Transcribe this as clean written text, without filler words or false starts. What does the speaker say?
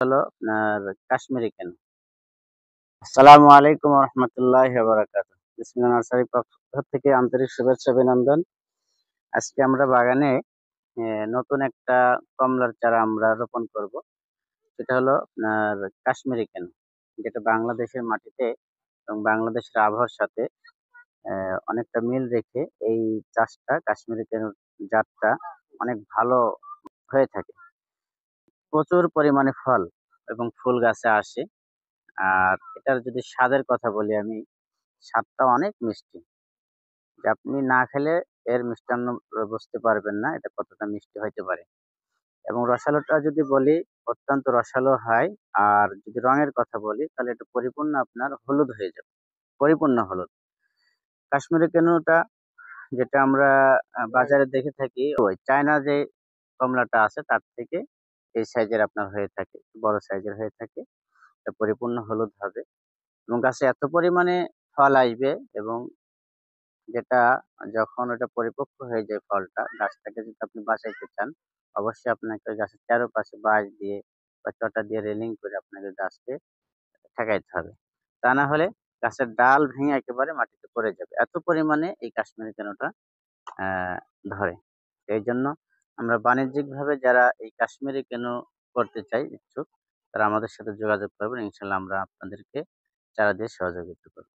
হলো আপনার কাশ্মীরি কেন। আসসালামু আলাইকুম রহমতুল্লাহ বারাকাতু। বিসমিল্লাহ নার্সারি পক্ষ থেকে আন্তরিক শুভেচ্ছা অভিনন্দন। আজকে আমরা বাগানে নতুন একটা কমলার চারা আমরা রোপণ করব। সেটা হলো আপনার কাশ্মীরি কেন, যেটা বাংলাদেশের মাটিতে এবং বাংলাদেশের আবহাওয়ার সাথে অনেকটা মিল রেখে এই চাষটা কাশ্মীরি কেন জাতটা অনেক ভালো হয়ে থাকে। প্রচুর পরিমাণে ফল এবং ফুল গাছে আসে। আর এটার যদি স্বাদের কথা বলি আমি, স্বাদটা অনেক মিষ্টি। যে আপনি না খেলে এর মিষ্টান্ন বুঝতে পারবেন না এটা কতটা মিষ্টি হইতে পারে। এবং রসালোটা যদি বলি, অত্যন্ত রসালো হয়। আর যদি রঙের কথা বলি তাহলে এটা পরিপূর্ণ আপনার হলুদ হয়ে যাবে, পরিপূর্ণ হলুদ। কাশ্মীরি কেনুটা যেটা আমরা বাজারে দেখে থাকি, ওই চায়না যে কমলাটা আছে তার থেকে এই সাইজের আপনার হয়ে থাকে, বড় সাইজের হয়ে থাকে। এটা পরিপূর্ণ হলুদ হবে এবং গাছে এত পরিমাণে ফল আসবে এবং যেটা যখন ওটা পরিপক্ক হয়ে যায় ফলটা, গাছটাকে যদি আপনি বাঁচাইতে চান, অবশ্যই আপনাকে গাছের চারপাশে বাঁশ দিয়ে বা চটা দিয়ে রেলিং করে আপনাকে গাছকে ঠেকাইতে হবে। তা না হলে গাছের ডাল ভেঙে একেবারে মাটিতে পড়ে যাবে। এত পরিমাণে এই কাশ্মীরি কেনুটা আহ ধরে। এই জন্য আমরা বাণিজ্যিকভাবে যারা এই কাশ্মীরি কেনু করতে চাই ইচ্ছুক, তারা আমাদের সাথে যোগাযোগ করবেন। ইনশাল্লাহ আমরা আপনাদেরকে চারা দিয়ে সহযোগিতা করব।